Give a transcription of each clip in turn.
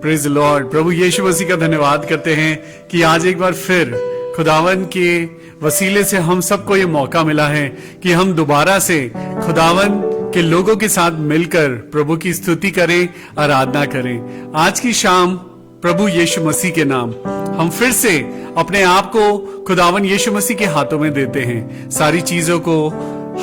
Praise Lord. प्रभु यीशु मसीह का धन्यवाद करते हैं कि आज एक बार फिर खुदावन के वसीले से हम सबको ये मौका मिला है कि हम दोबारा से खुदावन के लोगों के साथ मिलकर प्रभु की स्तुति करें, आराधना करें। आज की शाम प्रभु यीशु मसीह के नाम हम फिर से अपने आप को खुदावन यीशु मसीह के हाथों में देते हैं। सारी चीजों को,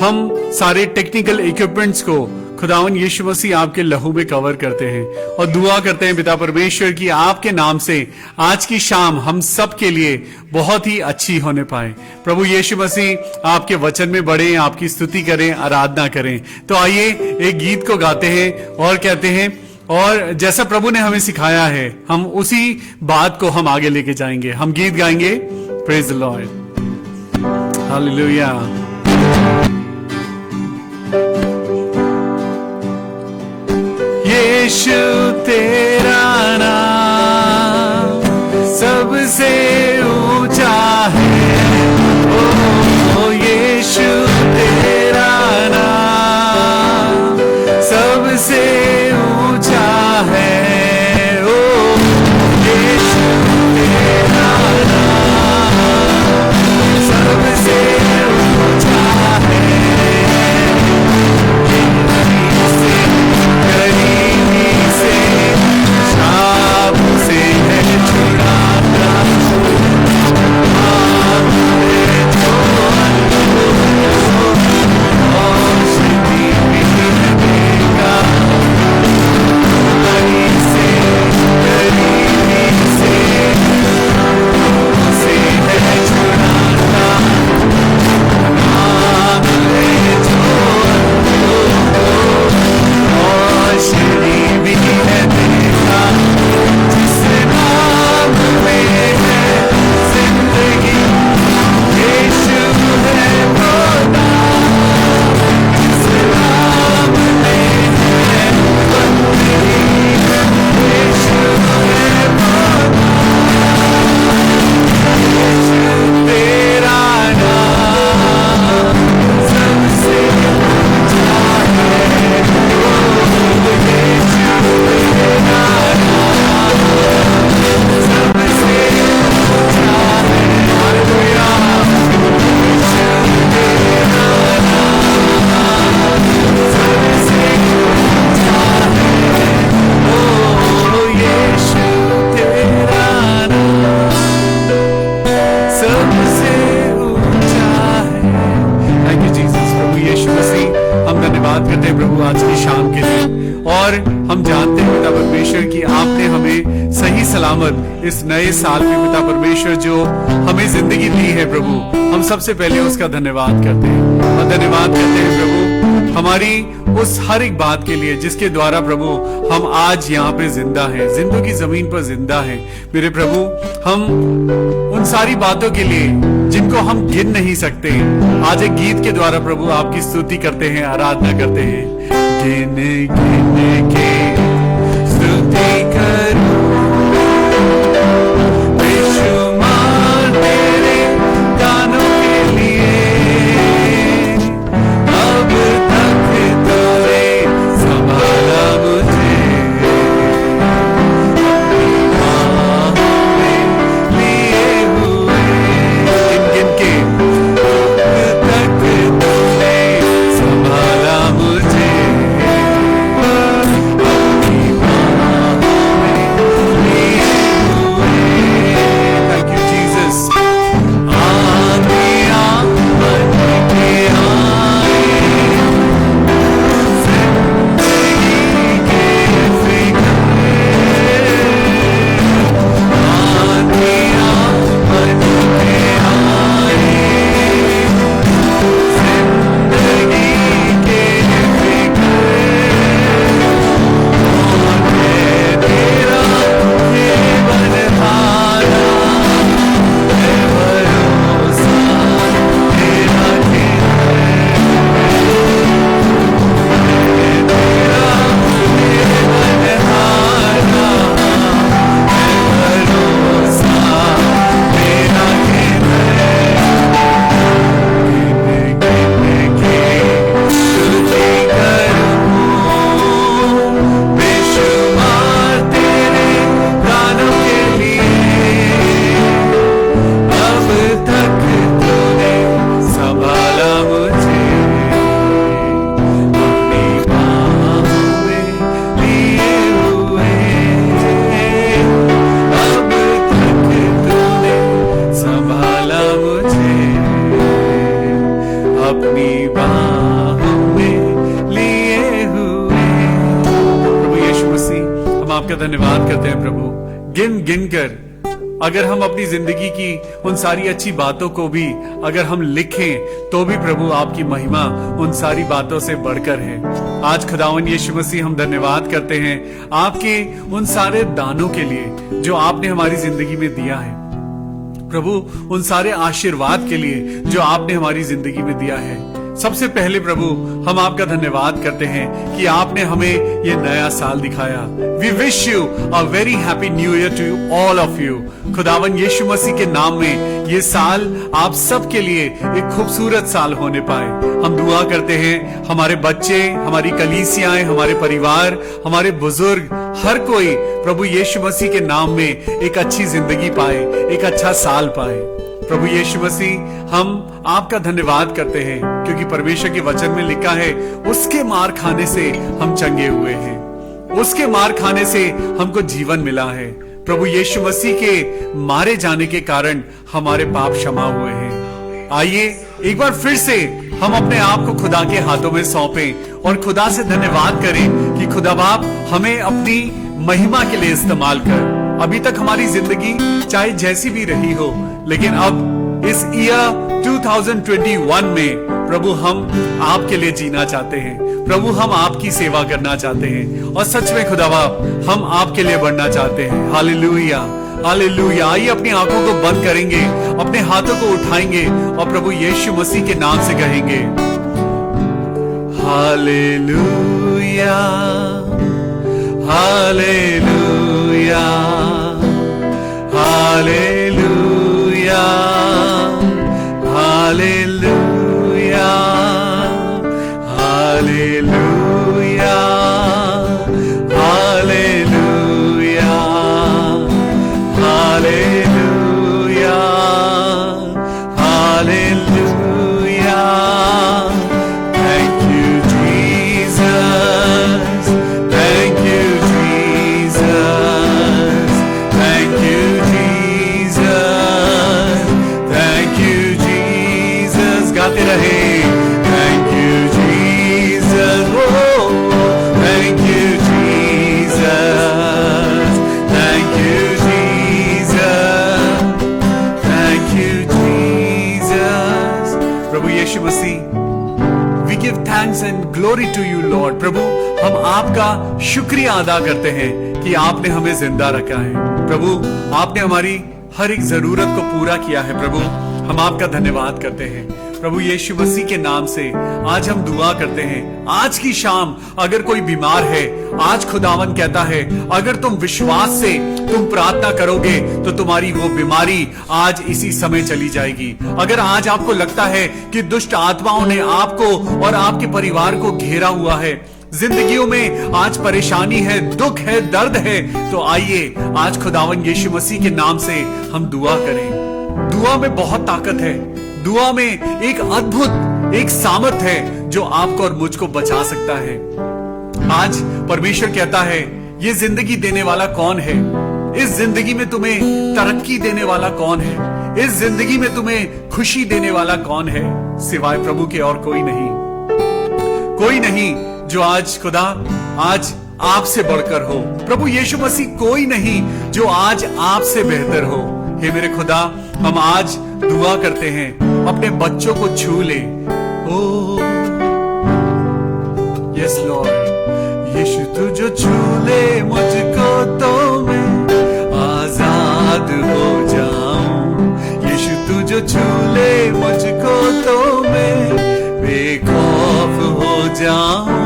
हम सारे टेक्निकल इक्विपमेंट्स को खुदावन यीशु मसीह आपके लहू में कवर करते हैं और दुआ करते हैं पिता परमेश्वर की आपके नाम से आज की शाम हम सब के लिए बहुत ही अच्छी होने पाए। प्रभु यीशु मसीह आपके वचन में बढ़े, आपकी स्तुति करें, आराधना करें। तो आइए एक गीत को गाते हैं और कहते हैं, और जैसा प्रभु ने हमें सिखाया है हम उसी बात को हम आगे लेके जाएंगे। हम गीत गाएंगे, प्रेज द लॉर्ड, हालेलुया। यीशु तेरा नाम सबसे ऊंचा है, ओ यीशु तेरा नाम सबसे ऊंचा है, ओ यीशु तेरा नाम सबसे ऊंचा है। इस नए साल में पिता परमेश्वर जो हमें जिंदगी दी है प्रभु, हम सबसे पहले उसका धन्यवाद करते हैं और धन्यवाद करते हैं प्रभु हमारी उस हर एक बात के लिए जिसके द्वारा प्रभु हम आज यहाँ पे जिंदा हैं, जिंदों की जमीन पर जिंदा हैं। मेरे प्रभु, हम उन सारी बातों के लिए जिनको हम गिन नहीं सकते, आज एक गीत के द्वारा प्रभु आपकी स्तुति करते हैं, आराधना करते हैं। गिन गिन के स्तुति करूं मुझे आपका धन्यवाद करते हैं प्रभु। गिन गिन कर अगर हम अपनी जिंदगी की उन सारी अच्छी बातों को भी अगर हम लिखें तो भी प्रभु आपकी महिमा उन सारी बातों से बढ़कर है। आज खुदावन यीशु मसीह हम धन्यवाद करते हैं आपके उन सारे दानों के लिए जो आपने हमारी जिंदगी में दिया है प्रभु, उन सारे आशीर्वाद के लिए जो आपने हमारी जिंदगी में दिया है। सबसे पहले प्रभु हम आपका धन्यवाद करते हैं कि आपने हमें ये नया साल दिखाया। We wish you a very happy new year to you all of you. खुदावन यीशु मसीह के नाम में ये साल आप सब के लिए एक खूबसूरत साल होने पाए। हम दुआ करते हैं हमारे बच्चे, हमारी कलीसियाएं, हमारे परिवार, हमारे बुजुर्ग, हर कोई प्रभु यीशु मसीह के नाम में एक अच्छी जिंदगी पाए, एक अच्छा साल पाए। प्रभु यीशु मसीह हम आपका धन्यवाद करते हैं क्योंकि परमेश्वर के वचन में लिखा है उसके मार खाने से हम चंगे हुए हैं, उसके मार खाने से हमको जीवन मिला है। प्रभु यीशु मसीह के मारे जाने के कारण हमारे पाप क्षमा हुए हैं। आइए एक बार फिर से हम अपने आप को खुदा के हाथों में सौंपें और खुदा से धन्यवाद करें कि खुदा बाप हमें अपनी महिमा के लिए इस्तेमाल कर। अभी तक हमारी जिंदगी चाहे जैसी भी रही हो, लेकिन अब इस ईयर 2021 में प्रभु हम आपके लिए जीना चाहते हैं। प्रभु हम आपकी सेवा करना चाहते हैं और सच में खुदा बाप हम आपके लिए बढ़ना चाहते हैं। Hallelujah, hallelujah. आइए अपनी आंखों को बंद करेंगे, अपने हाथों को उठाएंगे और प्रभु यीशु मसीह के नाम से कहेंगे hallelujah, hallelujah, hallelujah, hallelujah, hallelujah, hallelujah, hallelujah, hallelujah. Thank you, Jesus. Thank you, Jesus. Thank you, Jesus. Thank you, Jesus. गाते रहे। Thank you, Jesus. Oh, thank you, Jesus. Thank you, Jesus. Thank you, Jesus. Prabhu Yeshu Masih, We give thanks and glory to you, Lord. प्रभु हम आपका शुक्रिया अदा करते हैं कि आपने हमें जिंदा रखा है। प्रभु आपने हमारी हर एक जरूरत को पूरा किया है। प्रभु हम आपका धन्यवाद करते हैं। प्रभु यीशु मसीह के नाम से आज हम दुआ करते हैं। आज की शाम अगर कोई बीमार है, आज खुदावन कहता है अगर तुम विश्वास से तुम प्रार्थना करोगे तो तुम्हारी वो बीमारी आज इसी समय चली जाएगी। अगर आज आपको लगता है कि दुष्ट आत्माओं ने आपको और आपके परिवार को घेरा हुआ है, जिंदगियों में आज परेशानी है, दुख है, दर्द है, तो आइए आज खुदावन यीशु मसीह के नाम से हम दुआ करें। दुआ में बहुत ताकत है। दुआ में एक अद्भुत एक सामर्थ है जो आपको और मुझको बचा सकता है। आज परमेश्वर कहता है ये जिंदगी देने वाला कौन है? इस जिंदगी में तुम्हें तरक्की देने वाला कौन है? इस जिंदगी में तुम्हें खुशी देने वाला कौन है? सिवाय प्रभु के और कोई नहीं। कोई नहीं जो आज खुदा आज आपसे बढ़कर हो। प्रभु यीशु मसीह कोई नहीं जो आज आपसे बेहतर हो। हे मेरे खुदा, हम आज दुआ करते हैं अपने बच्चों को छू ले। ओ यस लॉर्ड, यीशु तू जो छू ले मुझको तो मैं आजाद हो जाऊं। यीशु तू जो छू ले मुझको तो मैं बेखौफ हो जाऊं।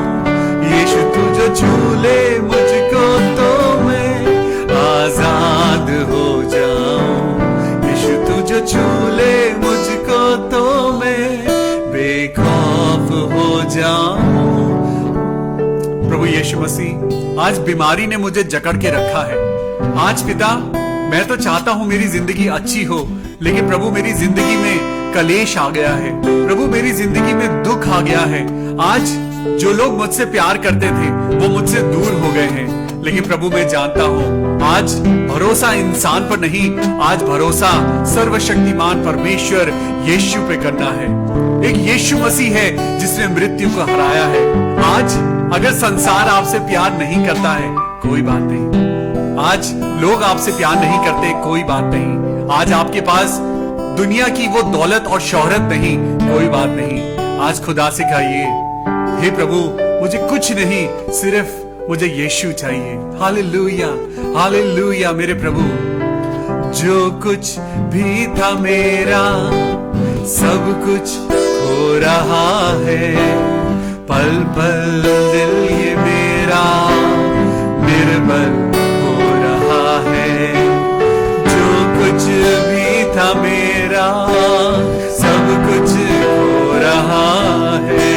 यीशु तू जो छू ले मुझको तो मैं आजाद हो जाऊं। यीशु तू जो छू ले मुझको तो मैं बेखौफ हो जाऊं। प्रभु यीशु मसीह, आज बीमारी ने मुझे जकड़ के रखा है। आज पिता, मैं तो चाहता हूं मेरी जिंदगी अच्छी हो, लेकिन प्रभु मेरी जिंदगी में कलेश आ गया है। प्रभु मेरी जिंदगी में दुख आ गया है। आज जो लोग मुझसे प्यार करते थे वो मुझसे दूर हो गए हैं। लेकिन प्रभु मैं जानता हूं आज भरोसा इंसान पर नहीं, आज भरोसा सर्वशक्तिमान परमेश्वर यीशु पे करना है। एक यीशु मसीह है जिसने मृत्यु को हराया है। आज अगर संसार आपसे प्यार नहीं करता है, कोई बात नहीं। आज लोग आपसे प्यार नहीं करते, कोई बात नहीं। आज आपके पास दुनिया की वो दौलत और शोहरत नहीं, कोई बात नहीं। आज खुदा से कहिए, हे प्रभु मुझे कुछ नहीं, सिर्फ मुझे यीशु चाहिए। हालेलुया, हालेलुया मेरे प्रभु। जो कुछ भी था मेरा, सब कुछ हो रहा है। पल पल दिल ये मेरा निर्बल हो रहा है। जो कुछ भी था मेरा, सब कुछ हो रहा है।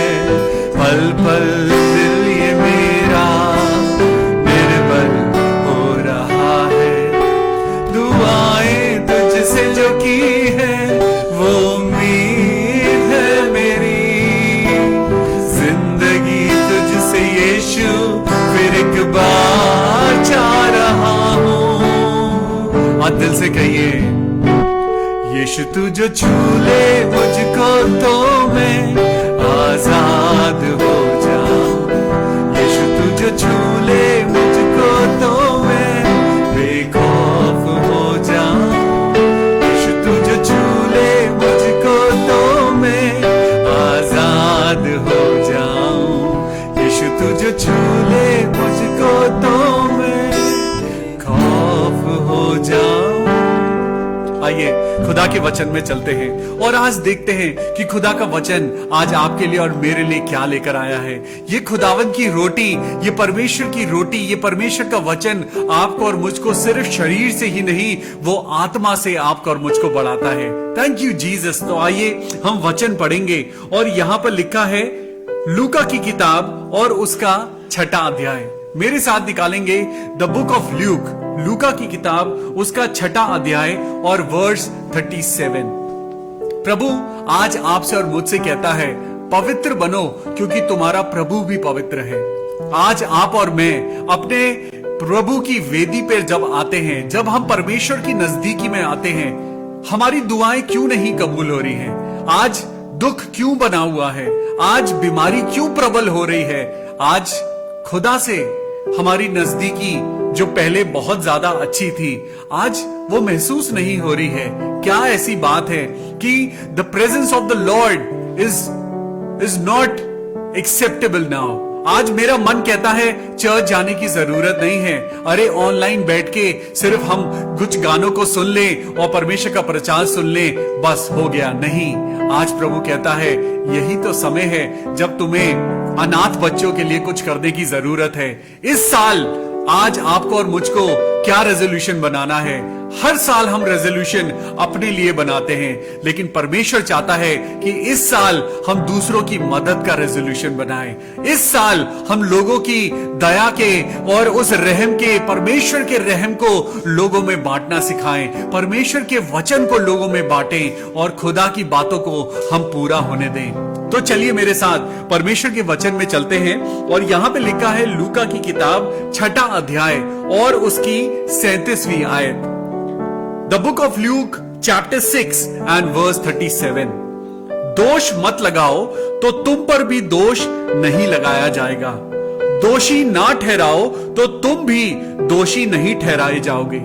पल पल दिल ये मेरा निर्बल हो रहा है। दुआएं तुझसे जो की है, वो उम्मीद है मेरी। जिंदगी तुझसे यीशु फिर एक बार चाह रहा हूँ। और दिल से कहिए, यीशु तू जो छू ले मुझको तो मैं आजाद हो जाऊं। यीशु तू जो छू ले मुझको तो मैं बेखौफ हो जाऊं। यीशु तू जो छू ले मुझको तो मैं आजाद हो जाऊं। यीशु तू जो छू ले मुझको तो मैं खौफ हो जाऊं। आइए खुदा के वचन में चलते हैं और आज देखते हैं कि खुदा का वचन आज आपके लिए और मेरे लिए क्या लेकर आया है। ये खुदावन की रोटी, ये परमेश्वर की रोटी, ये परमेश्वर का वचन आपको और मुझको सिर्फ शरीर से ही नहीं, वो आत्मा से आपको और मुझको बढ़ाता है। Thank you Jesus. तो आइए हम वचन पढ़ेंगे और यहां पर लिखा है लूका की किताब और उसका 6वां अध्याय। मेरे साथ निकालेंगे द बुक ऑफ लूका की किताब, उसका 6वां अध्याय और वर्स 37। प्रभु आज आपसे और मुझसे कहता है, पवित्र बनो क्योंकि तुम्हारा प्रभु भी पवित्र है। आज आप और मैं अपने प्रभु की वेदी पर जब आते हैं, जब हम परमेश्वर की नजदीकी में आते हैं, हमारी दुआएं क्यों नहीं कबूल हो रही हैं? आज दुख क्यों बना हुआ है? आज बीमारी क्यों प्रबल हो रही है? आज खुदा से हमारी नजदीकी जो पहले बहुत ज्यादा अच्छी थी, आज वो महसूस नहीं हो रही है। क्या ऐसी बात है कि the presence of the Lord is not acceptable now? आज मेरा मन कहता है चर्च जाने की जरूरत नहीं है। अरे ऑनलाइन बैठ के सिर्फ हम कुछ गानों को सुन लें और परमेश्वर का प्रचार सुन लें, बस हो गया। नहीं, आज प्रभु कहता है यही तो समय है जब तुम्हें अनाथ बच्चों के लिए कुछ करने की जरूरत है। इस साल आज आपको और मुझको क्या रेजोल्यूशन बनाना है? हर साल हम रेजोल्यूशन अपने लिए बनाते हैं, लेकिन परमेश्वर चाहता है कि इस साल हम दूसरों की मदद का रेजोल्यूशन बनाएं। इस साल हम लोगों की दया के और उस रहम के, परमेश्वर के रहम को लोगों में बांटना सिखाएं। परमेश्वर के वचन को लोगों में बांटें और खुदा की बातों को हम पूरा होने दें। तो चलिए मेरे साथ परमेश्वर के वचन में चलते हैं और यहां पे लिखा है लूका की किताब 6वां अध्याय और उसकी 37वीं आयत। The book of Luke chapter 6 and verse 37। दोष मत लगाओ तो तुम पर भी दोष नहीं लगाया जाएगा। दोषी ना ठहराओ तो तुम भी दोषी नहीं ठहराए जाओगे।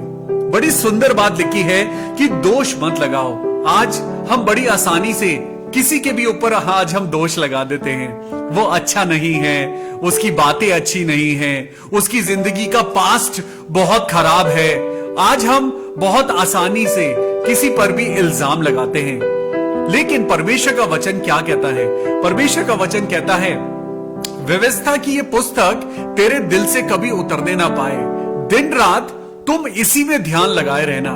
बड़ी सुंदर बात लिखी है कि दोष मत लगाओ। आज हम बड़ी आसानी से किसी के भी ऊपर आज हम दोष लगा देते हैं। वो अच्छा नहीं है, उसकी बातें अच्छी नहीं है, उसकी जिंदगी का पास्ट बहुत खराब है। आज हम बहुत आसानी से किसी पर भी इल्जाम लगाते हैं। लेकिन परमेश्वर का वचन क्या कहता है? परमेश्वर का वचन कहता है, व्यवस्था की ये पुस्तक तेरे दिल से कभी उतरने ना पाए। दिन रात तुम इसी में ध्यान लगाए रहना।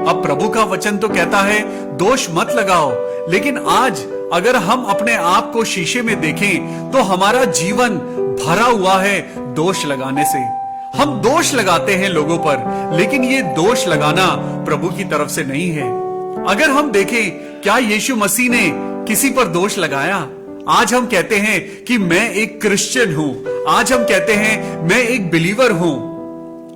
अब प्रभु का वचन तो कहता है दोष मत लगाओ, लेकिन आज अगर हम अपने आप को शीशे में देखें तो हमारा जीवन भरा हुआ है दोष लगाने से। हम दोष लगाते हैं लोगों पर, लेकिन ये दोष लगाना प्रभु की तरफ से नहीं है। अगर हम देखें, क्या यीशु मसीह ने किसी पर दोष लगाया? आज हम कहते हैं कि मैं एक क्रिश्चियन हूं, आज हम कहते हैं मैं एक बिलीवर हूं।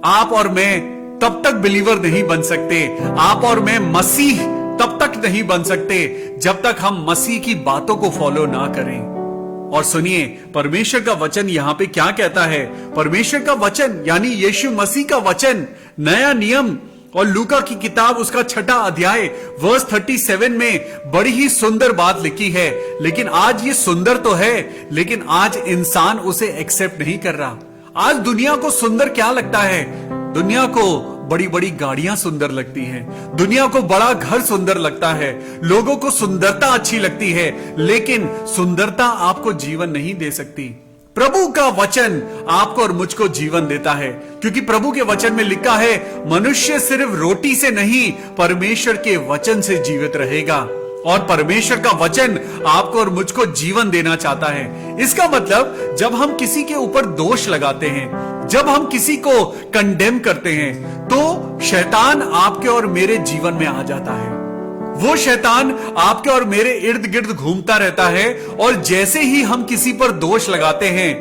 आप और मैं तब तक बिलीवर नहीं बन सकते, आप और मैं मसीह तब तक नहीं बन सकते जब तक हम मसीह की बातों को फॉलो ना करें। और सुनिए परमेश्वर का वचन यहां पे क्या कहता है। परमेश्वर का वचन यानी यीशु मसीह का वचन, नया नियम और लूका की किताब उसका 6 अध्याय वर्स 37 में बड़ी ही सुंदर बात लिखी है। लेकिन आज ये सुंदर तो है, लेकिन आज इंसान उसे एक्सेप्ट नहीं कर रहा। आज दुनिया को सुंदर क्या लगता है? दुनिया को बड़ी बड़ी गाड़ियां सुंदर लगती हैं, दुनिया को बड़ा घर सुंदर लगता है, लोगों को सुंदरता अच्छी लगती है, लेकिन सुंदरता आपको जीवन नहीं दे सकती। प्रभु का वचन आपको और मुझको जीवन देता है, क्योंकि प्रभु के वचन में लिखा है मनुष्य सिर्फ रोटी से नहीं परमेश्वर के वचन से जीवित रहेगा। और परमेश्वर का वचन आपको और मुझको जीवन देना चाहता है। इसका मतलब जब हम किसी के ऊपर दोष लगाते हैं, जब हम किसी को कंडेम करते हैं, तो शैतान आपके और मेरे जीवन में आ जाता है। वो शैतान आपके और मेरे इर्द गिर्द घूमता रहता है, और जैसे ही हम किसी पर दोष लगाते हैं,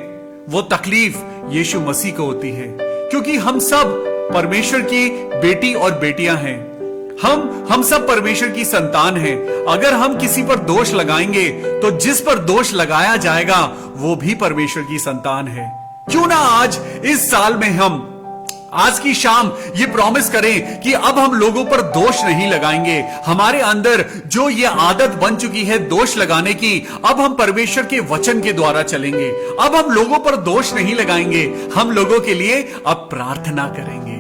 वो तकलीफ यीशु मसीह को होती है, क्योंकि हम सब परमेश्वर की बेटी और बेटियां हैं। हम सब परमेश्वर की संतान हैं। अगर हम किसी पर दोष लगाएंगे तो जिस पर दोष लगाया जाएगा वो भी परमेश्वर की संतान है। क्यों ना आज इस साल में हम आज की शाम ये प्रॉमिस करें कि अब हम लोगों पर दोष नहीं लगाएंगे। हमारे अंदर जो ये आदत बन चुकी है दोष लगाने की, अब हम परमेश्वर के वचन के द्वारा चलेंगे। अब हम लोगों पर दोष नहीं लगाएंगे, हम लोगों के लिए अब प्रार्थना करेंगे।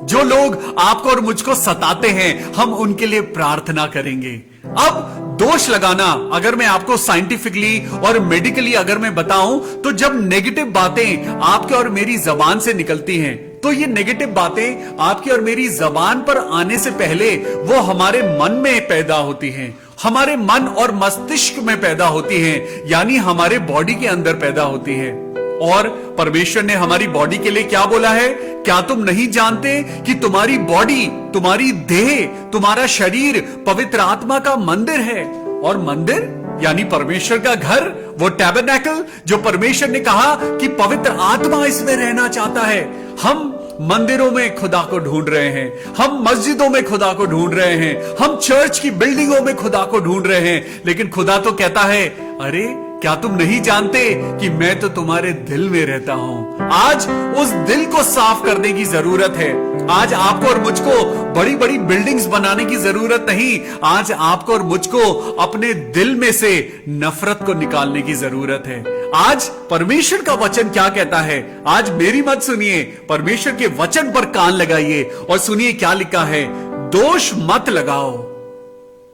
जो लोग आपको और मुझको सताते हैं, हम उनके लिए प्रार्थना करेंगे। अब दोष लगाना, अगर मैं आपको साइंटिफिकली और मेडिकली अगर मैं बताऊं, तो जब नेगेटिव बातें आपके और मेरी जबान से निकलती हैं, तो ये नेगेटिव बातें आपकी और मेरी जबान पर आने से पहले वो हमारे मन में पैदा होती हैं, हमारे मन और मस्तिष्क में पैदा होती हैं, यानी हमारे बॉडी के अंदर पैदा होती है। और परमेश्वर ने हमारी बॉडी के लिए क्या बोला है? क्या तुम नहीं जानते कि तुम्हारी बॉडी, तुम्हारी देह, तुम्हारा शरीर पवित्र आत्मा का मंदिर है? और मंदिर यानी परमेश्वर का घर, वो टैबरनेकल जो परमेश्वर ने कहा कि पवित्र आत्मा इसमें रहना चाहता है। हम मंदिरों में खुदा को ढूंढ रहे हैं, हम मस्जिदों में खुदा को ढूंढ रहे हैं, हम चर्च की बिल्डिंगों में खुदा को ढूंढ रहे हैं, लेकिन खुदा तो कहता है, अरे क्या तुम नहीं जानते कि मैं तो तुम्हारे दिल में रहता हूं? आज उस दिल को साफ करने की जरूरत है। आज आपको और मुझको बड़ी बड़ी बिल्डिंग्स बनाने की जरूरत नहीं, आज आपको और मुझको अपने दिल में से नफरत को निकालने की जरूरत है। आज परमेश्वर का वचन क्या कहता है? आज मेरी मत सुनिए, परमेश्वर के वचन पर कान लगाइए और सुनिए क्या लिखा है। दोष मत लगाओ।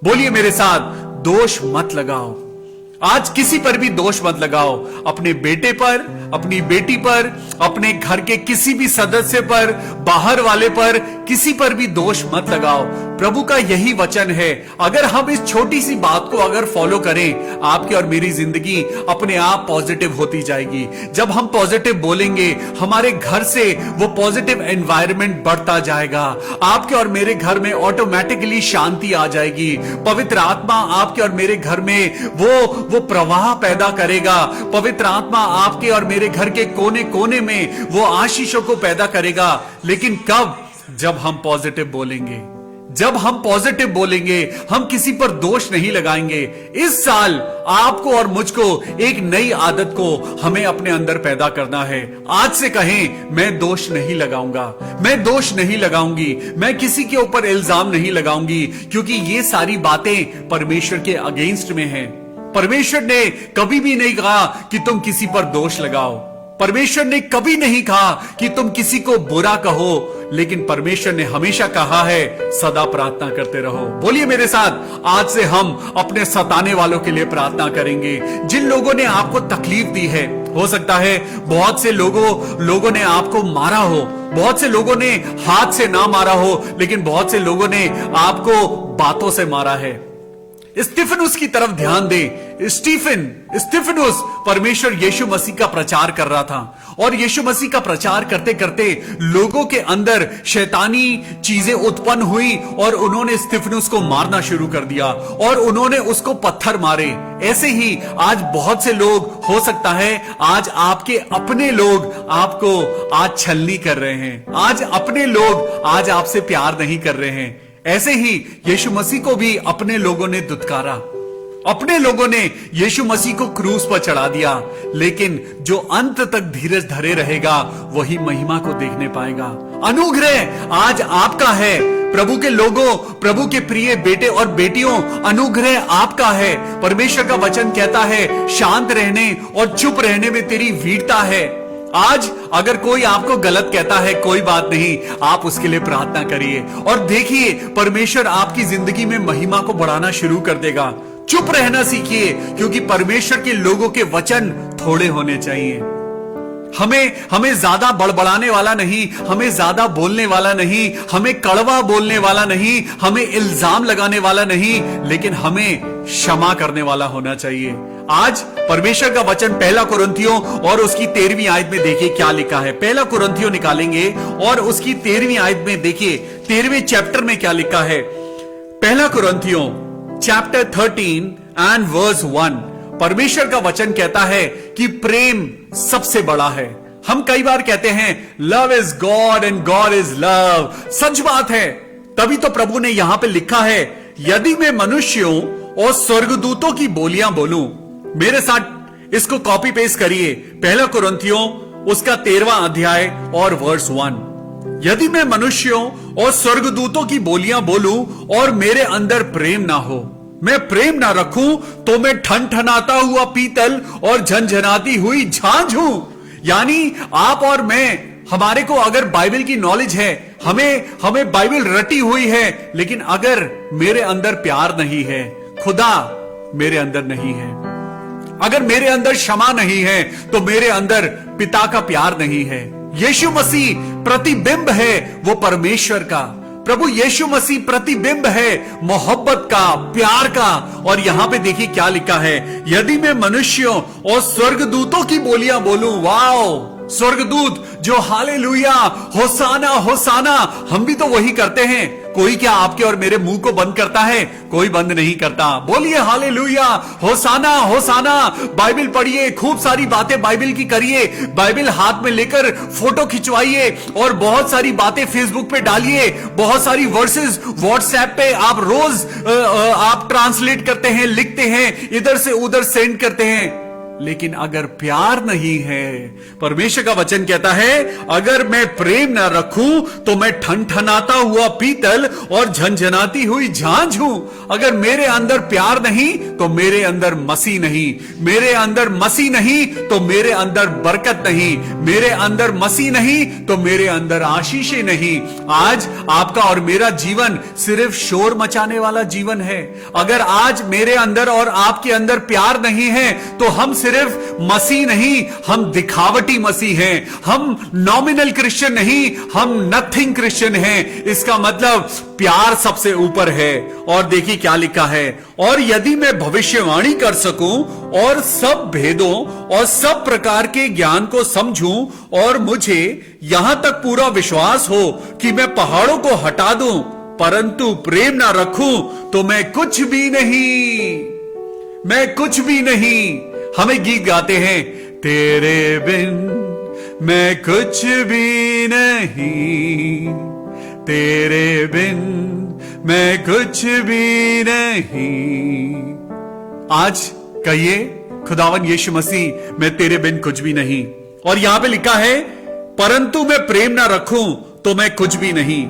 बोलिए मेरे साथ, दोष मत लगाओ। आज किसी पर भी दोष मत लगाओ। अपने बेटे पर, अपनी बेटी पर, अपने घर के किसी भी सदस्य पर, बाहर वाले पर, किसी पर भी दोष मत लगाओ। प्रभु का यही वचन है। अगर हम इस छोटी सी बात को अगर फॉलो करें, आपकी और मेरी जिंदगी अपने आप पॉजिटिव होती जाएगी। जब हम पॉजिटिव बोलेंगे, हमारे घर से वो पॉजिटिव एनवायरनमेंट बढ़ता जाएगा। आपके और मेरे घर में ऑटोमेटिकली शांति आ जाएगी। पवित्र आत्मा आपके और मेरे घर में वो प्रवाह पैदा करेगा। पवित्र आत्मा आपके और मेरे घर के कोने कोने में वो आशीषों को पैदा करेगा। लेकिन कब? जब हम पॉजिटिव बोलेंगे। जब हम पॉजिटिव बोलेंगे, हम किसी पर दोष नहीं लगाएंगे। इस साल आपको और मुझको एक नई आदत को हमें अपने अंदर पैदा करना है। आज से कहें, मैं दोष नहीं लगाऊंगा, मैं दोष नहीं लगाऊंगी, मैं किसी के ऊपर इल्जाम नहीं लगाऊंगी, क्योंकि ये सारी बातें परमेश्वर के अगेंस्ट में हैं। परमेश्वर ने कभी भी नहीं कहा कि तुम किसी पर दोष लगाओ। परमेश्वर ने कभी नहीं कहा कि तुम किसी को बुरा कहो, लेकिन परमेश्वर ने हमेशा कहा है सदा प्रार्थना करते रहो। बोलिए मेरे साथ, आज से हम अपने सताने वालों के लिए प्रार्थना करेंगे। जिन लोगों ने आपको तकलीफ दी है, हो सकता है बहुत से लोगों ने आपको मारा हो, बहुत से लोगों ने हाथ से ना मारा हो, लेकिन बहुत से लोगों ने आपको बातों से मारा है। स्टीफनुस की तरफ ध्यान दें। स्टीफनुस परमेश्वर यीशु मसीह का प्रचार कर रहा था, और यीशु मसीह का प्रचार करते करते लोगों के अंदर शैतानी चीजें उत्पन्न हुई और उन्होंने स्टीफनुस को मारना शुरू कर दिया और उन्होंने उसको पत्थर मारे। ऐसे ही आज बहुत से लोग, हो सकता है आज आपके अपने लोग आपको आज छलनी कर रहे हैं, आज अपने लोग आज आपसे प्यार नहीं कर रहे हैं। ऐसे ही यीशु मसीह को भी अपने लोगों ने दुत्कारा। अपने लोगों ने यीशु मसीह को क्रूस पर चढ़ा दिया, लेकिन जो अंत तक धीरज धरे रहेगा वही महिमा को देखने पाएगा। अनुग्रह आज आपका है प्रभु के लोगों, प्रभु के प्रिय बेटे और बेटियों, अनुग्रह आपका है। परमेश्वर का वचन कहता है शांत रहने और चुप रहने में तेरी वीरता है। आज अगर कोई आपको गलत कहता है, कोई बात नहीं, आप उसके लिए प्रार्थना करिए और देखिए परमेश्वर आपकी जिंदगी में महिमा को बढ़ाना शुरू कर देगा। चुप रहना सीखिए, क्योंकि परमेश्वर के लोगों के वचन थोड़े होने चाहिए। हमें ज्यादा बड़बड़ाने वाला नहीं, हमें ज्यादा बोलने वाला नहीं, हमें कड़वा बोलने वाला नहीं, हमें इल्जाम लगाने वाला नहीं, लेकिन हमें क्षमा करने वाला होना चाहिए। आज परमेश्वर का वचन पहला कुरिन्थियों और उसकी 13वीं आयत में देखिए क्या लिखा है। पहला कुरिन्थियों निकालेंगे और उसकी 13वीं आयत में देखिए 13वें चैप्टर में क्या लिखा है। पहला कुरिन्थियों चैप्टर 13 एंड वर्स 1, परमेश्वर का वचन कहता है कि प्रेम सबसे बड़ा है। हम कई बार कहते हैं love is God and God is love, सच बात है। तभी तो प्रभु ने यहां पे लिखा है, यदि मैं मनुष्यों और स्वर्गदूतों की बोलियां बोलूं। मेरे साथ इसको कॉपी पेस्ट करिए, पहला कुरिन्थियों उसका 13वां अध्याय और वर्स 1। यदि मैं मनुष्यों और स्वर्गदूतों की बोलियां बोलूं और मेरे अंदर प्रेम ना हो, मैं प्रेम ना रखूं, तो मैं ठनठनाता हुआ पीतल और झनझनाती हुई झांझ हूं। यानी आप और मैं, हमारे को अगर बाइबल की नॉलेज है, हमें बाइबल रटी हुई है, लेकिन अगर मेरे अंदर प्यार नहीं है, खुदा मेरे अंदर नहीं है, अगर मेरे अंदर क्षमा नहीं है, तो मेरे अंदर पिता का प्यार नहीं है। यीशु मसीह प्रतिबिंब है वो परमेश्वर का। प्रभु यीशु मसीह प्रतिबिंब है मोहब्बत का, प्यार का। और यहां पे देखिए क्या लिखा है, यदि मैं मनुष्यों और स्वर्गदूतों की बोलियां बोलूं। वाओ, स्वर्गदूत जो हालेलुया, होसाना होसाना, हम भी तो वही करते हैं। कोई क्या आपके और मेरे मुंह को बंद करता है? कोई बंद नहीं करता। बोलिए हालेलुया, होसाना होसाना। बाइबल पढ़िए, खूब सारी बातें बाइबल की करिए, बाइबल हाथ में लेकर फोटो खिंचवाइए और बहुत सारी बातें फेसबुक पे डालिए, बहुत सारी वर्सेस व्हाट्सएप पे आप रोज आप ट्रांसलेट करते हैं, लिखते हैं, इधर से उधर सेंड करते हैं। लेकिन अगर प्यार नहीं है, परमेश्वर का वचन कहता है अगर मैं प्रेम ना रखूं तो मैं ठनठनाता हुआ पीतल और झनझनाती हुई झांझ हूं। अगर मेरे अंदर प्यार नहीं तो मेरे अंदर मसीह नहीं, मेरे अंदर मसीह नहीं तो मेरे अंदर बरकत नहीं, मेरे अंदर मसीह नहीं तो मेरे अंदर आशीषें नहीं। आज आपका और मेरा जीवन सिर्फ शोर मचाने वाला जीवन है। अगर आज मेरे अंदर और आपके अंदर प्यार नहीं है तो हम सिर्फ मसीह नहीं, हम दिखावटी मसीह हैं, हम नॉमिनल क्रिश्चियन नहीं, हम नथिंग क्रिश्चियन हैं। इसका मतलब प्यार सबसे ऊपर है। और देखिए क्या लिखा है, और यदि मैं भविष्यवाणी कर सकूं और सब भेदों और सब प्रकार के ज्ञान को समझूं और मुझे यहां तक पूरा विश्वास हो कि मैं पहाड़ों को हटा दूं, परंतु प्रेम ना रखूं तो मैं कुछ भी नहीं, मैं कुछ भी नहीं। हमें गीत गाते हैं, तेरे बिन मैं कुछ भी नहीं, तेरे बिन मैं कुछ भी नहीं। आज कहिए, खुदावन यीशु मसीह, मैं तेरे बिन कुछ भी नहीं। और यहां पे लिखा है, परंतु मैं प्रेम ना रखूं तो मैं कुछ भी नहीं।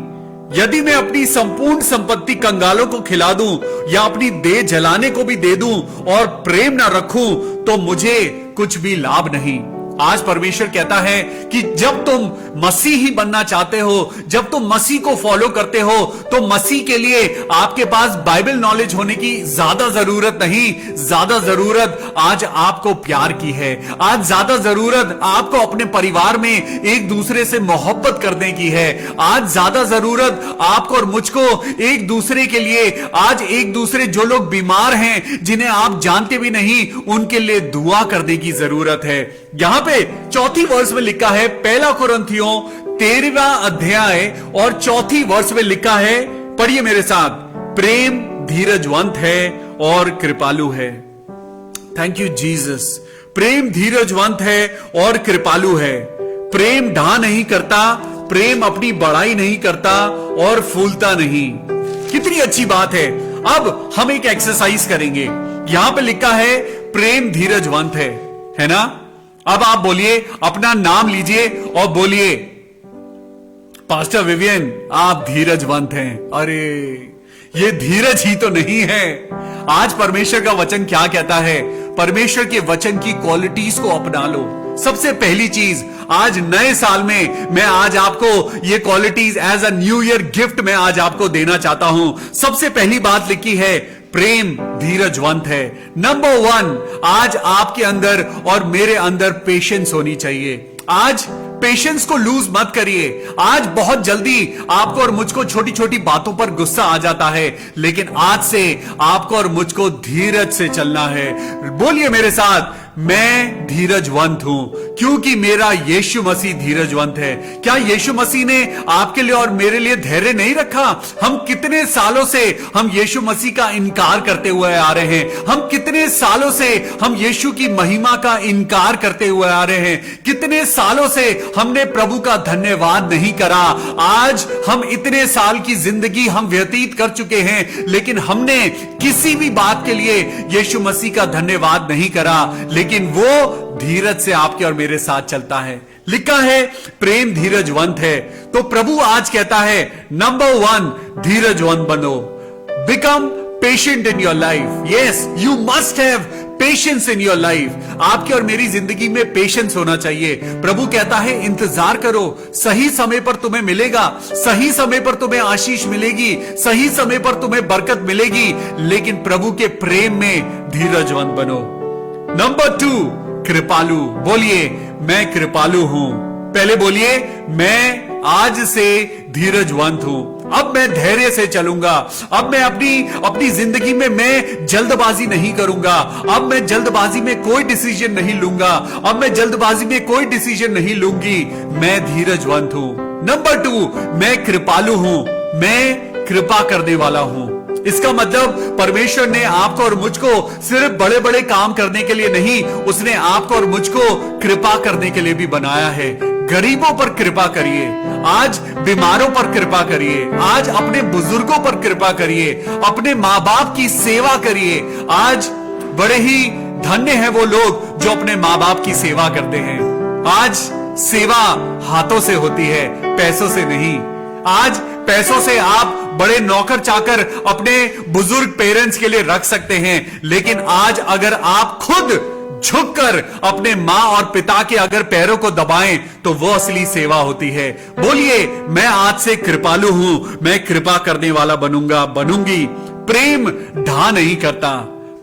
यदि मैं अपनी संपूर्ण संपत्ति कंगालों को खिला दूं या अपनी देह जलाने को भी दे दूं और प्रेम ना रखूं तो मुझे कुछ भी लाभ नहीं। आज परमेश्वर कहता है कि जब तुम मसीह ही बनना चाहते हो, जब तुम मसीह को फॉलो करते हो, तो मसीह के लिए आपके पास बाइबल नॉलेज होने की ज्यादा जरूरत नहीं, ज्यादा जरूरत आज आपको प्यार की है। आज ज्यादा जरूरत आपको अपने परिवार में एक दूसरे से मोहब्बत करने की है। आज ज्यादा जरूरत आपको और मुझको एक दूसरे के लिए, आज एक दूसरे जो लोग बीमार हैं, जिन्हें आप जानते भी नहीं, उनके लिए दुआ करने की जरूरत है। यहां पे 4थी वर्स में लिखा है, पहला कुरिन्थियों 13वां अध्याय और 4थी वर्स में लिखा है, पढ़िए मेरे साथ, प्रेम धीरजवंत है और कृपालु है। Thank you Jesus. प्रेम धीरजवंत है और कृपालु है। प्रेम ढा नहीं करता, प्रेम अपनी बड़ाई नहीं करता और फूलता नहीं। कितनी अच्छी बात है। अब हम एक एक्सरसाइज करेंगे। यहां पे लिखा है प्रेम धीरजवंत है ना। अब आप बोलिए, अपना नाम लीजिए और बोलिए, पास्टर विवियन आप धीरजवंत हैं। अरे ये धीरज ही तो नहीं है। आज परमेश्वर का वचन क्या कहता है? परमेश्वर के वचन की क्वालिटीज को अपना लो। सबसे पहली चीज, आज नए साल में मैं आज आपको ये qualities as a new year gift मैं आज आपको देना चाहता हूं। सबसे पहली बात लिखी है, प्रेम धीरजवंत है। नंबर 1, आज आपके अंदर और मेरे अंदर पेशेंस होनी चाहिए। आज पेशेंस को लूज मत करिए। आज बहुत जल्दी आपको और मुझको छोटी छोटी बातों पर गुस्सा आ जाता है, लेकिन आज से आपको और मुझको धीरज से चलना है। बोलिए मेरे साथ, मैं धीरजवंत हूं क्योंकि मेरा यीशु मसीह धीरजवंत है। क्या यीशु मसीह ने आपके लिए और मेरे लिए धैर्य नहीं रखा? हम कितने सालों से हम यीशु मसीह का इनकार करते हुए आ रहे हैं। हम कितने सालों से हम यीशु की महिमा का इनकार करते हुए आ रहे हैं। कितने सालों से हमने प्रभु का धन्यवाद नहीं करा। आज हम इतने साल की जिंदगी हम व्यतीत कर चुके हैं, लेकिन हमने किसी भी बात के लिए यीशु मसीह का धन्यवाद नहीं करा। लेकिन वो धीरज से आपके और मेरे साथ चलता है। लिखा है प्रेम धीरजवंत है। तो प्रभु आज कहता है, नंबर 1 धीरजवंत बनो। Become patient in your life. Yes, you must have patience in your life. आपकी और मेरी जिंदगी में पेशेंस होना चाहिए। प्रभु कहता है इंतजार करो, सही समय पर तुम्हें मिलेगा, सही समय पर तुम्हें आशीष मिलेगी, सही समय पर तुम्हें बरकत मिलेगी। लेकिन प्रभु के प्रेम में धीरजवंत बनो। नंबर 2 कृपालु। बोलिए, मैं कृपालु हूं। पहले बोलिए, मैं आज से धीरजवंत हूं। अब मैं धैर्य से चलूंगा। अब मैं अपनी जिंदगी में मैं जल्दबाजी नहीं करूंगा। अब मैं जल्दबाजी में कोई डिसीजन नहीं लूंगा। अब मैं जल्दबाजी में कोई डिसीजन नहीं लूंगी। मैं धीरजवंत हूं। नंबर 2, मैं कृपालु हूं। मैं कृपा करने वाला हूं। इसका मतलब परमेश्वर ने आपको और मुझको सिर्फ बड़े बड़े काम करने के लिए नहीं, उसने आपको और मुझको कृपा करने के लिए भी बनाया है। गरीबों पर कृपा करिए, आज बीमारों पर कृपा करिए, आज अपने बुजुर्गों पर कृपा करिए, अपने माँ बाप की सेवा करिए। आज बड़े ही धन्य हैं वो लोग जो अपने माँ बाप की सेवा करते हैं। आज सेवा हाथों से होती है, पैसों से नहीं। आज पैसों से आप बड़े नौकर चाकर अपने बुजुर्ग पेरेंट्स के लिए रख सकते हैं, लेकिन आज अगर आप खुद झुककर अपने मां और पिता के अगर पैरों को दबाएं तो वो असली सेवा होती है। बोलिए, मैं आज से कृपालु हूं, मैं कृपा करने वाला बनूंगी। प्रेम ढा नहीं करता,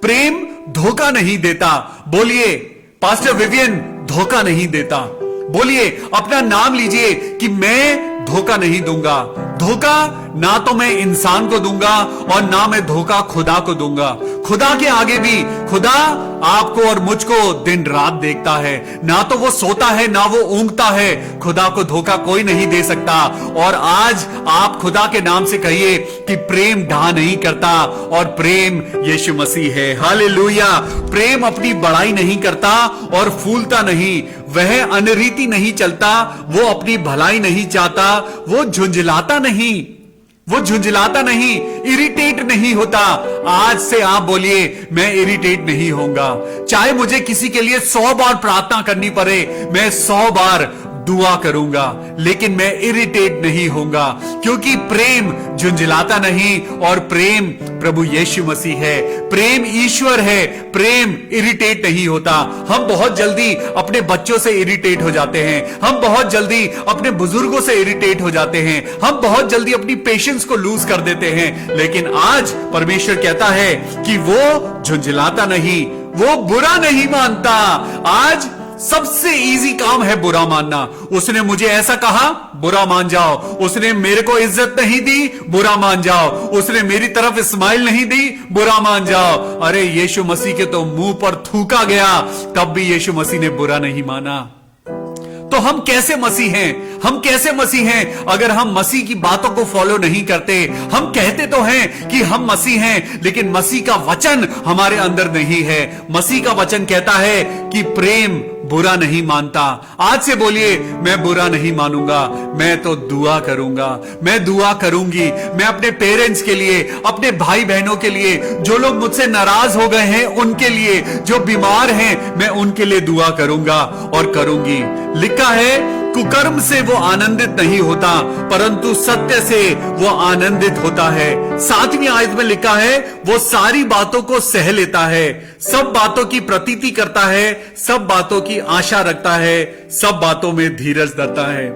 प्रेम धोखा नहीं देता। बोलिए, पास्टर विवियन धोखा नहीं देता। बोलिए, अपना नाम लीजिए कि मैं धोखा नहीं दूंगा। धोखा ना तो मैं इंसान को दूंगा और ना मैं धोखा खुदा को दूंगा। खुदा के आगे भी खुदा आपको और मुझको दिन रात देखता है। ना तो वो सोता है ना वो ऊँघता है। खुदा को धोखा कोई नहीं दे सकता। और आज आप खुदा के नाम से कहिए कि प्रेम ढा नहीं करता और प्रेम यीशु मसीह है। हालेलुया। प्रेम अपनी बड़ाई नहीं करता और फूलता नहीं। वह अनरीति नहीं चलता, वो अपनी भलाई नहीं चाहता, वो झुंझलाता नहीं, वो झुंझलाता नहीं, इरिटेट नहीं होता। आज से आप बोलिए, मैं इरिटेट नहीं होऊंगा। चाहे मुझे किसी के लिए 100 बार प्रार्थना करनी पड़े, मैं 100 बार दुआ करूंगा, लेकिन मैं इरिटेट नहीं होऊंगा, क्योंकि प्रेम झुंझलाता नहीं और प्रेम प्रभु यीशु मसीह है। प्रेम ईश्वर है। प्रेम इरिटेट नहीं होता। हम बहुत जल्दी अपने बच्चों से इरिटेट हो जाते हैं। हम बहुत जल्दी अपने बुजुर्गों से इरिटेट हो जाते हैं। हम बहुत जल्दी अपनी पेशेंस को लूज कर देते हैं। लेकिन आज परमेश्वर कहता है कि वो झुंझलाता नहीं, वो बुरा नहीं मानता। आज सबसे इजी काम है बुरा मानना। उसने मुझे ऐसा कहा, बुरा मान जाओ। उसने मेरे को इज्जत नहीं दी, बुरा मान जाओ। उसने मेरी तरफ स्माइल नहीं दी, बुरा मान जाओ। अरे यीशु मसीह के तो मुंह पर थूका गया, तब भी यीशु मसीह ने बुरा नहीं माना। तो हम कैसे मसीह हैं? हम कैसे मसीह हैं अगर हम मसीह की बातों को फॉलो नहीं करते? हम कहते तो हैं कि हम मसीह हैं, लेकिन मसीह का वचन हमारे अंदर नहीं है। मसीह का वचन कहता है कि प्रेम बुरा नहीं मानता। आज से बोलिए, मैं बुरा नहीं मानूंगा, मैं तो दुआ करूंगा, मैं दुआ करूंगी। मैं अपने पेरेंट्स के लिए, अपने भाई बहनों के लिए, जो लोग मुझसे नाराज हो गए हैं उनके लिए, जो बीमार हैं, मैं उनके लिए दुआ करूंगा और करूंगी। लिखा है, कुकर्म से वो आनंदित नहीं होता, परंतु सत्य से वो आनंदित होता है। 7वीं आयत में लिखा है, वो सारी बातों को सह लेता है, सब बातों की प्रतीति करता है, सब बातों की आशा रखता है, सब बातों में धीरज धरता है।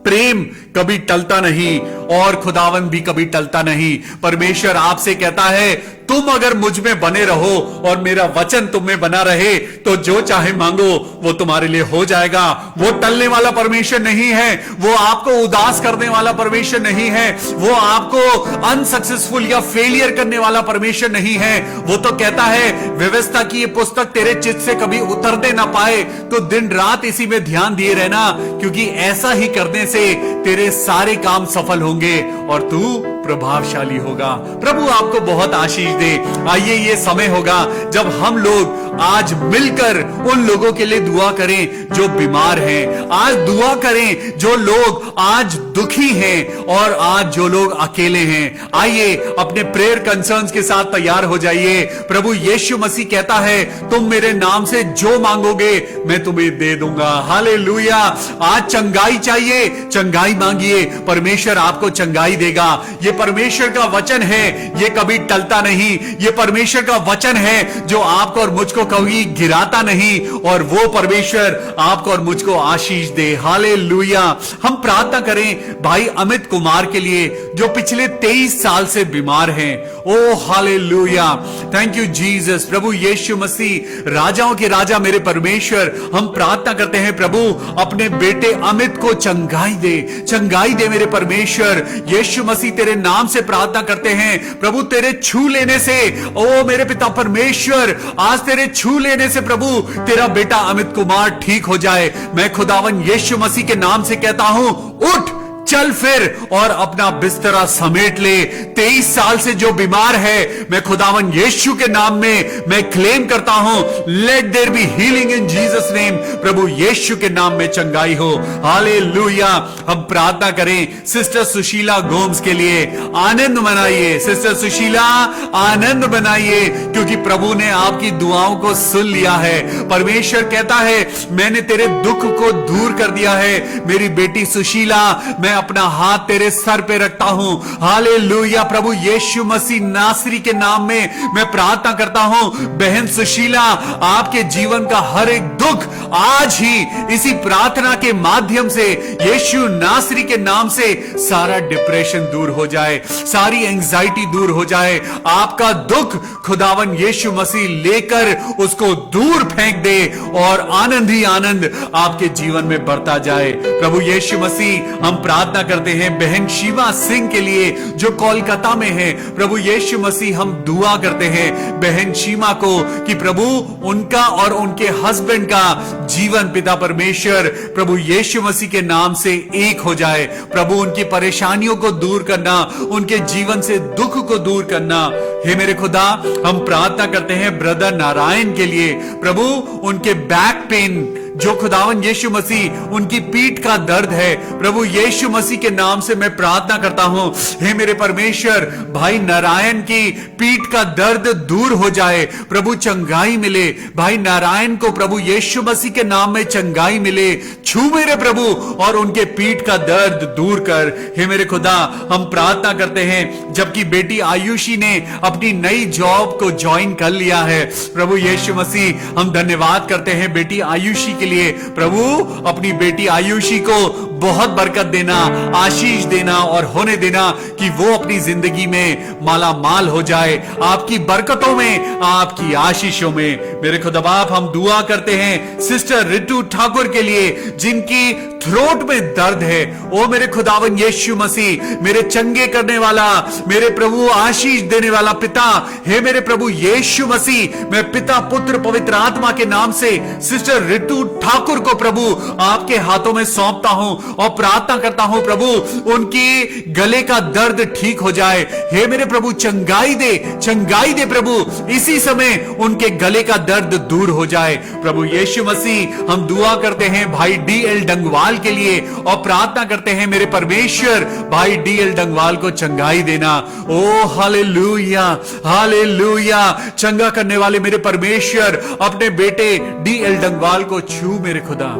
प्रेम कभी टलता नहीं और खुदावन भी कभी टलता नहीं। परमेश्वर आपसे कहता है, तुम अगर मुझ में बने रहो और मेरा वचन तुम में बना रहे तो जो चाहे मांगो वो तुम्हारे लिए हो जाएगा। वो टलने वाला परमेश्वर नहीं है, वो आपको उदास करने वाला परमेश्वर नहीं है, वो आपको अनसक्सेसफुल या फेलियर करने वाला परमेश्वर नहीं है। वो तो कहता है, व्यवस्था की ये पुस्तक तेरे चित्त से कभी उतरने ना पाए तो दिन रात इसी में ध्यान दिए रहना, क्योंकि ऐसा ही करने से तेरे सारे काम सफल होंगे और तू प्रभावशाली होगा। प्रभु आपको बहुत आशीष दे। आइए, ये समय होगा जब हम लोग आज मिलकर उन लोगों के लिए दुआ करें जो बीमार हैं। आज दुआ करें जो लोग आज दुखी हैं और आज जो लोग अकेले हैं। आइए अपने प्रेयर कंसर्न्स के साथ तैयार हो जाइए। प्रभु यीशु मसीह कहता है, तुम मेरे नाम से जो मांगोगे मैं तुम्हें दे दूंगा। हालेलुया। आज चंगाई चाहिए, चंगाई मांगिए, परमेश्वर आपको चंगाई देगा। ये परमेश्वर का वचन है, ये कभी टलता नहीं। ये परमेश्वर का वचन है जो आपको और मुझको कभी गिराता नहीं, और वो परमेश्वर आपको और मुझको आशीष दे। हालेलुया। हम प्रार्थना करें भाई अमित कुमार के लिए जो पिछले 23 साल से बीमार हैं। ओ हालेलुया, थैंक यू जीसस। प्रभु यीशु मसीह, राजाओं के राजा मेरे परमेश्वर, हम प्रार्थना करते हैं प्रभु अपने बेटे अमित को चंगाई दे, चंगाई दे मेरे परमेश्वर। यीशु मसीह तेरे नाम से प्रार्थना करते हैं प्रभु, तेरे छू लेने से, ओ मेरे पिता परमेश्वर, आज तेरे छू लेने से प्रभु तेरा बेटा अमित कुमार ठीक हो जाए। मैं खुदावन यीशु मसीह के नाम से कहता हूं, उठ, चल फिर और अपना बिस्तरा समेट ले। 23 साल से जो बीमार है, मैं खुदावन यीशु के नाम में मैं क्लेम करता हूं, let there be healing in Jesus name. प्रभु यीशु के नाम में चंगाई हो। हालेलुया। हम प्रार्थना करें सिस्टर सुशीला गोम्स के लिए। आनंद मनाइए सिस्टर सुशीला, आनंद मनाइए, क्योंकि प्रभु ने आपकी दुआओं को सुन लिया है। परमेश्वर कहता है, मैंने तेरे दुख को दूर कर दिया है। मेरी बेटी सुशीला, मैं अपना हाथ तेरे सर पे रखता हूं। हालेलुया। प्रभु यीशु मसीह नासरी के नाम में मैं प्रार्थना करता हूं, बहन सुशीला, आपके जीवन का हर एक दुख आज ही इसी प्रार्थना के माध्यम से यीशु नासरी के नाम से सारा डिप्रेशन दूर हो जाए, सारी एंजाइटी दूर हो जाए। आपका दुख खुदावन यीशु मसीह लेकर उसको दूर फेंक दे और आनंद ही आनंद आपके जीवन में बढ़ता जाए। प्रभु यीशु मसीह, हम प्रार्थना करते हैं बहन शिवा सिंह के लिए जो कोलकाता में है। प्रभु यीशु मसीह, हम दुआ करते हैं बहन शिवा को कि प्रभु उनका और उनके हस्बैंड का जीवन पिता परमेश्वर प्रभु यीशु मसीह के नाम से एक हो जाए। प्रभु उनकी परेशानियों को दूर करना, उनके जीवन से दुख को दूर करना। हे मेरे खुदा, हम प्रार्थना करते हैं ब्रदर नारायण के लिए। प्रभु उनके बैक पेन, जो खुदावन यीशु मसीह उनकी पीठ का दर्द है, प्रभु यीशु मसीह के नाम से मैं प्रार्थना करता हूं, हे मेरे परमेश्वर, भाई नारायण की पीठ का दर्द दूर हो जाए। प्रभु चंगाई मिले भाई नारायण को, प्रभु यीशु मसीह के नाम में चंगाई मिले। छू मेरे प्रभु और उनके पीठ का दर्द दूर कर। हे मेरे खुदा, हम प्रार्थना करते हैं जबकि बेटी आयुषी ने अपनी नई जॉब को ज्वाइन कर लिया है। प्रभु यीशु मसीह, हम धन्यवाद करते हैं बेटी आयुषी के लिए। प्रभु अपनी बेटी आयुषी को बहुत बरकत देना, आशीष देना और होने देना कि वो अपनी जिंदगी में माला माल हो जाए, आपकी बरकतों में, आपकी आशीषों में। मेरे खुदा बाप, हम दुआ करते हैं सिस्टर रितु ठाकुर के लिए जिनकी थ्रोट में दर्द है। ओ मेरे खुदावन यीशु मसीह, मेरे चंगे करने वाला, मेरे प्रभु आशीष देने वाला पिता, हे मेरे प्रभु यीशु मसीह, मैं पिता पुत्र पवित्र आत्मा के नाम से सिस्टर रितु ठाकुर को प्रभु आपके हाथों में सौंपता हूं और प्रार्थना करता हूं प्रभु उनकी गले का दर्द ठीक हो जाए। हे मेरे प्रभु चंगाई दे प्रभु, इसी समय उनके गले का दर्द दूर हो जाए। प्रभु यीशु मसीह हम दुआ करते हैं भाई DL डंगवाल के लिए और प्रार्थना करते हैं मेरे परमेश्वर भाई DL डंगवाल को चंगाई देना। ओ हालेलुया हालेलुया। चंगा करने वाले मेरे परमेश्वर अपने बेटे DL डंगवाल को छू मेरे खुदा,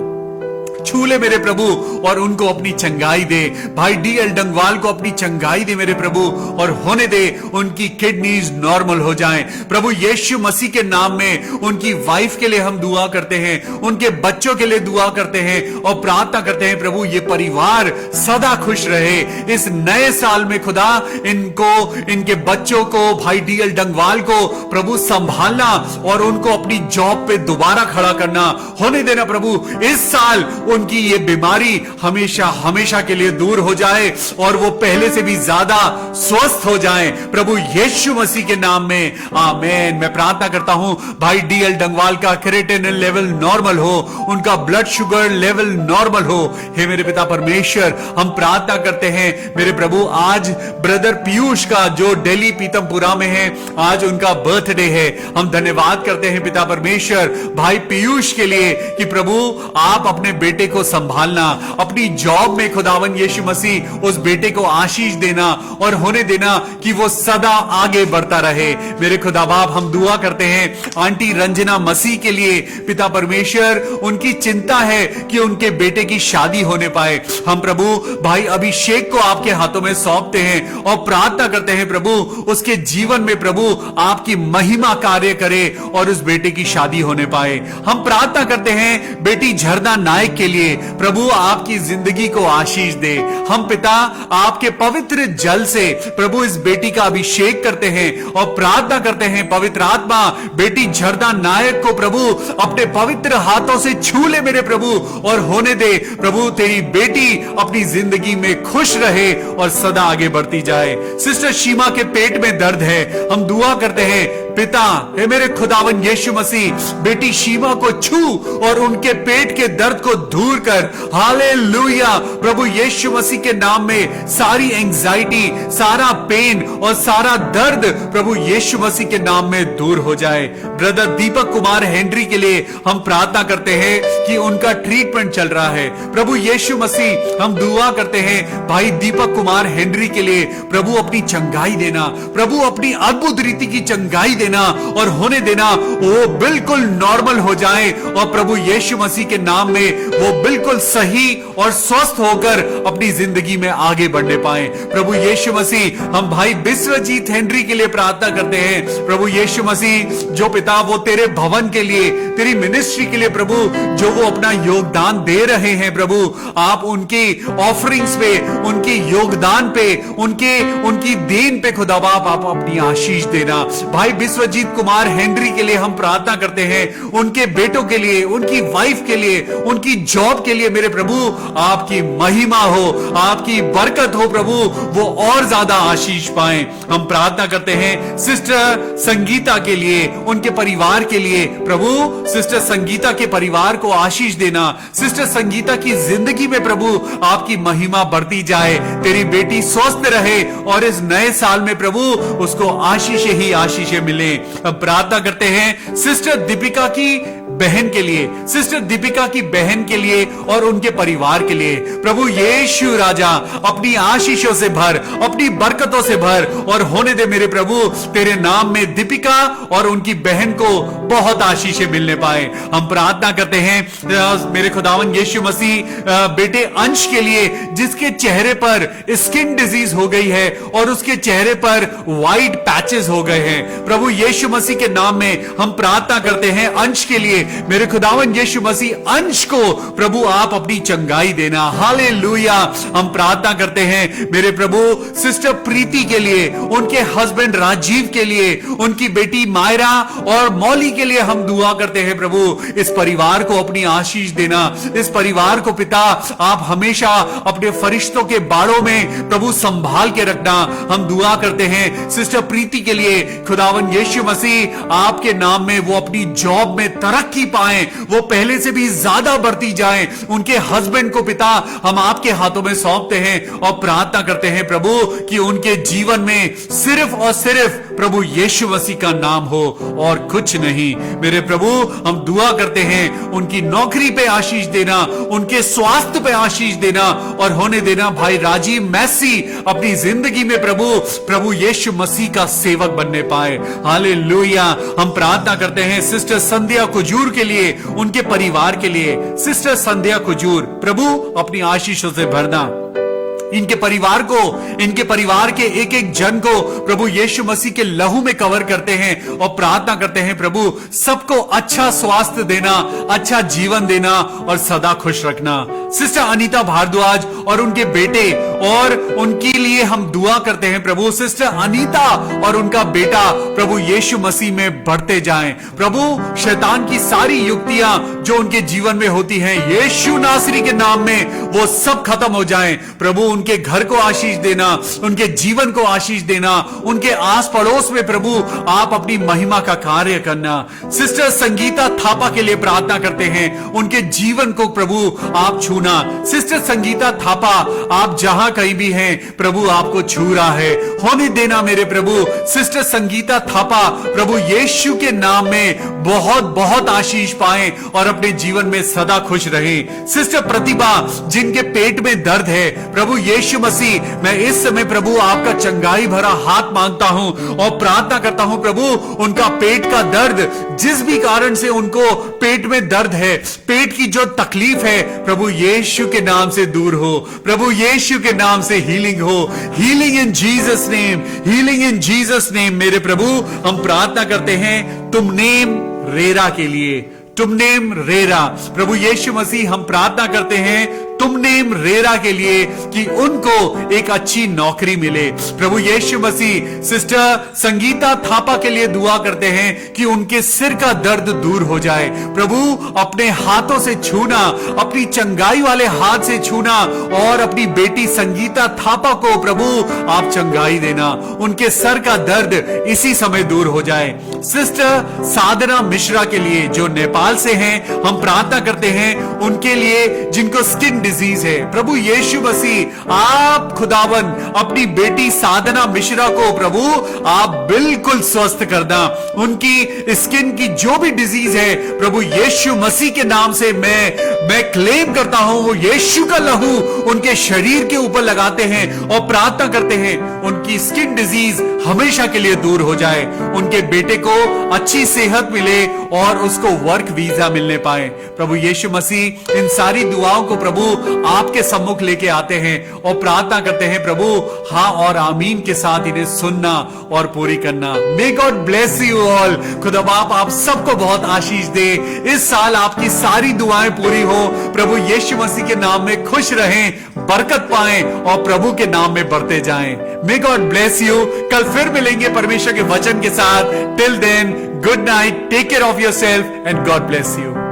छू ले मेरे प्रभु और उनको अपनी चंगाई दे। भाई DL डंगवाल को अपनी चंगाई दे मेरे प्रभु और होने दे उनकी किडनीज नॉर्मल हो जाएं। प्रभु यीशु मसीह के नाम में उनकी वाइफ के लिए हम दुआ करते हैं, उनके बच्चों के लिए दुआ करते हैं और प्रार्थना करते हैं प्रभु ये परिवार सदा खुश रहे। इस नए साल में खुदा इनको, इनके बच्चों को, भाई DL डंगवाल को प्रभु संभालना और उनको अपनी जॉब पे दोबारा खड़ा करना होने देना प्रभु। इस साल उनकी ये बीमारी हमेशा हमेशा के लिए दूर हो जाए और वो पहले से भी ज्यादा स्वस्थ हो जाएं प्रभु यीशु मसीह के नाम में, आमीन। मैं प्रार्थना करता हूं भाई DL डंगवाल का क्रिएटिनिन लेवल नॉर्मल हो, उनका ब्लड शुगर लेवल नॉर्मल हो। हे मेरे पिता परमेश्वर हम प्रार्थना करते हैं मेरे प्रभु आज ब्रदर पीयूष का जो दिल्ली पीतमपुरा में है, आज उनका बर्थडे है। हम धन्यवाद करते हैं पिता परमेश्वर भाई पीयूष के लिए कि प्रभु आप अपने बेटे को संभालना, अपनी जॉब में खुदावन यीशु मसीह उस बेटे को आशीष देना और होने देना कि वो सदा आगे बढ़ता रहे। मेरे खुदा बाप हम दुआ करते हैं आंटी रंजना मसीह के लिए पिता परमेश्वर, उनकी चिंता है कि उनके बेटे की शादी होने पाए। हम प्रभु भाई अभिषेक को आपके हाथों में सौंपते हैं और प्रार्थना करते हैं प्रभु उसके जीवन में प्रभु आपकी महिमा कार्य करे और उस बेटे की शादी होने पाए। हम प्रार्थना करते हैं बेटी झरना नायक के लिए प्रभु आपकी जिंदगी को आशीष दे। हम पिता आपके पवित्र जल से प्रभु इस बेटी का अभिषेक करते हैं और प्रार्थना करते हैं पवित्र आत्मा बेटी झरना नायक को प्रभु अपने पवित्र हाथों से छू ले मेरे प्रभु और होने दे प्रभु तेरी बेटी अपनी जिंदगी में खुश रहे और सदा आगे बढ़ती जाए। सिस्टर शीमा के पेट में दर्द है, हम दुआ करते हैं पिता हे मेरे खुदावन यीशु मसीह बेटी शीमा को छू और उनके पेट के दर्द को दूर कर। हालेलुया प्रभु यीशु मसीह के नाम में सारी एंजाइटी, सारा पेन और सारा दर्द प्रभु यीशु मसीह के नाम में दूर हो जाए। ब्रदर दीपक कुमार हेनरी के लिए हम प्रार्थना करते हैं कि उनका ट्रीटमेंट चल रहा है। प्रभु यीशु मसीह हम दुआ करते हैं भाई दीपक कुमार हेनरी के लिए प्रभु अपनी चंगाई देना, प्रभु अपनी अद्भुत रीति की चंगाई देना और होने देना वो बिल्कुल नॉर्मल हो जाए और प्रभु यीशु मसीह के नाम में वो बिल्कुल सही और स्वस्थ होकर अपनी जिंदगी में आगे बढ़ने पाए। प्रभु यीशु मसीह हम भाई विश्वजीत हेनरी के लिए प्रार्थना करते हैं। प्रभु यीशु मसीह जो पिता वो तेरे भवन के लिए, तेरी मिनिस्ट्री के लिए प्रभु जो वो अपना योगदान दे रहे हैं प्रभु आप उनकी ऑफरिंग्स पे, उनके योगदान पे, उनकी देन पे खुदा बाप आप अपनी आशीष देना। भाई विश्वजीत कुमार हेनरी के लिए हम प्रार्थना करते हैं, उनके बेटों के लिए, उनकी वाइफ के लिए, उनकी जॉब के लिए मेरे प्रभु आपकी महिमा हो, आपकी बरकत हो प्रभु, वो और ज्यादा आशीष पाए। हम प्रार्थना करते हैं सिस्टर संगीता के लिए, उनके परिवार के लिए प्रभु सिस्टर संगीता के परिवार को आशीष देना। सिस्टर संगीता की जिंदगी में प्रभु आपकी महिमा बढ़ती जाए, तेरी बेटी स्वस्थ रहे और इस नए साल में प्रभु उसको आशीष ही आशीष मिले। अब प्रार्थना करते हैं सिस्टर दीपिका की बहन के लिए, सिस्टर दीपिका की बहन के लिए और उनके परिवार के लिए प्रभु यीशु राजा अपनी आशीषों से भर, अपनी बरकतों से भर और होने दे मेरे प्रभु तेरे नाम में दीपिका और उनकी बहन को बहुत आशीषें मिलने पाए। हम प्रार्थना करते हैं मेरे खुदावन यीशु मसीह बेटे अंश के लिए जिसके चेहरे पर स्किन डिजीज हो गई है और उसके चेहरे पर व्हाइट पैचेस हो गए हैं। प्रभु यीशु मसीह के नाम में हम प्रार्थना करते हैं अंश के लिए, मेरे खुदावन यीशु मसीह अंश को प्रभु आप अपनी चंगाई देना। हालेलुया। हम प्रार्थना करते हैं मेरे प्रभु सिस्टर प्रीति के लिए, उनके हस्बैंड राजीव के लिए, उनकी बेटी मायरा और मौली के लिए हम दुआ करते हैं प्रभु, इस परिवार को अपनी आशीष देना, इस परिवार को पिता आप हमेशा अपने फरिश्तों के बाड़ों में प्रभु संभाल के रखना। हम दुआ करते हैं सिस्टर प्रीति के लिए, खुदावन यीशु मसीह आपके नाम में वो अपनी जॉब में तरक्की पाए, वो पहले से भी ज्यादा बढ़ती जाए। उनके हस्बैंड को पिता हम आपके हाथों में सौंपते हैं और प्रार्थना करते हैं प्रभु कि उनके जीवन में सिर्फ और सिर्फ प्रभु यीशु मसीह का नाम हो और कुछ नहीं। मेरे प्रभु हम दुआ करते हैं उनकी नौकरी पे आशीष देना, उनके स्वास्थ्य पे आशीष देना और होने देना भाई राजीव मैसी अपनी जिंदगी में प्रभु यीशु मसीह का सेवक बनने पाए। हालेलुया। हम प्रार्थना करते हैं सिस्टर संध्या कुजूर के लिए, उनके परिवार के लिए। सिस्टर संध्या कुजूर प्रभु अपनी आशीषों से भरना, इनके परिवार को, इनके परिवार के एक एक जन को प्रभु यीशु मसीह के लहू में कवर करते हैं और प्रार्थना करते हैं प्रभु सबको अच्छा स्वास्थ्य देना, अच्छा जीवन देना और सदा खुश रखना। सिस्टर अनीता भारद्वाज और उनके बेटे और उनके लिए हम दुआ करते हैं प्रभु सिस्टर अनीता और उनका बेटा प्रभु यीशु मसीह में बढ़ते जाएं। प्रभु शैतान की सारी युक्तियां जो उनके जीवन में होती हैं यीशु नासरी के नाम में वो सब खत्म हो जाएं। प्रभु उनके घर को आशीष देना, उनके जीवन को आशीष देना, उनके आस पड़ोस में प्रभु आप अपनी महिमा का कार्य करना। सिस्टर संगीता थापा के लिए प्रार्थना करते हैं, उनके जीवन को प्रभु आप छूना। सिस्टर संगीता थापा आप जहां कहीं भी हैं प्रभु आपको छू रहा है, होने देना मेरे प्रभु। सिस्टर संगीता थापा प्रभु यीशु के नाम में बहुत बहुत आशीष पाएं और अपने जीवन में सदा खुश रहें। सिस्टर प्रतिभा जिनके पेट में दर्द है प्रभु यीशु मसीह मैं इस समय प्रभु आपका चंगाई भरा हाथ मांगता हूं और प्रार्थना करता हूं प्रभु उनका पेट का दर्द, जिस भी कारण से उनको पेट में दर्द है, पेट की जो तकलीफ है प्रभु यीशु के नाम से दूर हो, प्रभु यीशु के नाम से हीलिंग हो। Healing in Jesus name, healing in Jesus name. मेरे प्रभु हम प्रार्थना करते हैं तुम नेम रेरा के लिए, तुम नेम रेरा प्रभु यीशु मसीह हम प्रार्थना करते हैं तुम नेम रेरा के लिए कि उनको एक अच्छी नौकरी मिले। प्रभु यीशु मसीह सिस्टर संगीता थापा के लिए दुआ करते हैं कि उनके सिर का दर्द दूर हो जाए। प्रभु अपने हाथों से छूना, अपनी चंगाई वाले हाथ से छूना और अपनी बेटी संगीता थापा को प्रभु आप चंगाई देना, उनके सर का दर्द इसी समय दूर हो जाए। सिस्टर साधना मिश्रा के लिए जो नेपाल से हैं हम प्रार्थना करते हैं उनके लिए जिनको स्किन डिजीज है प्रभु यीशु मसीह आप खुदावन अपनी बेटी साधना मिश्रा को प्रभु आप बिल्कुल स्वस्थ करना। उनकी स्किन की जो भी डिजीज है प्रभु यीशु मसीह के नाम से मैं क्लेम करता हूं वो यीशु का लहू उनके शरीर के ऊपर लगाते हैं और प्रार्थना करते हैं उनकी स्किन डिजीज हमेशा के लिए दूर हो जाए, उनके बेटे को अच्छी सेहत मिले और उसको वर्क वीजा मिलने पाए। प्रभु यीशु मसीह इन सारी दुआओं को प्रभु आपके सम्मुख लेके आते हैं और प्रार्थना करते हैं प्रभु हाँ और आमीन के साथ इन्हें सुनना और पूरी करना। मे गॉड ब्लेस यू ऑल। खुदा बाप आप सबको बहुत आशीष दे, इस साल आपकी सारी दुआएं पूरी हो, प्रभु यीशु मसीह के नाम में खुश रहें, बरकत पाएं और प्रभु के नाम में बढ़ते जाएं। May God bless you. कल फिर मिलेंगे परमेश्वर के वचन के साथ। Till then good night, take care of yourself and God bless you.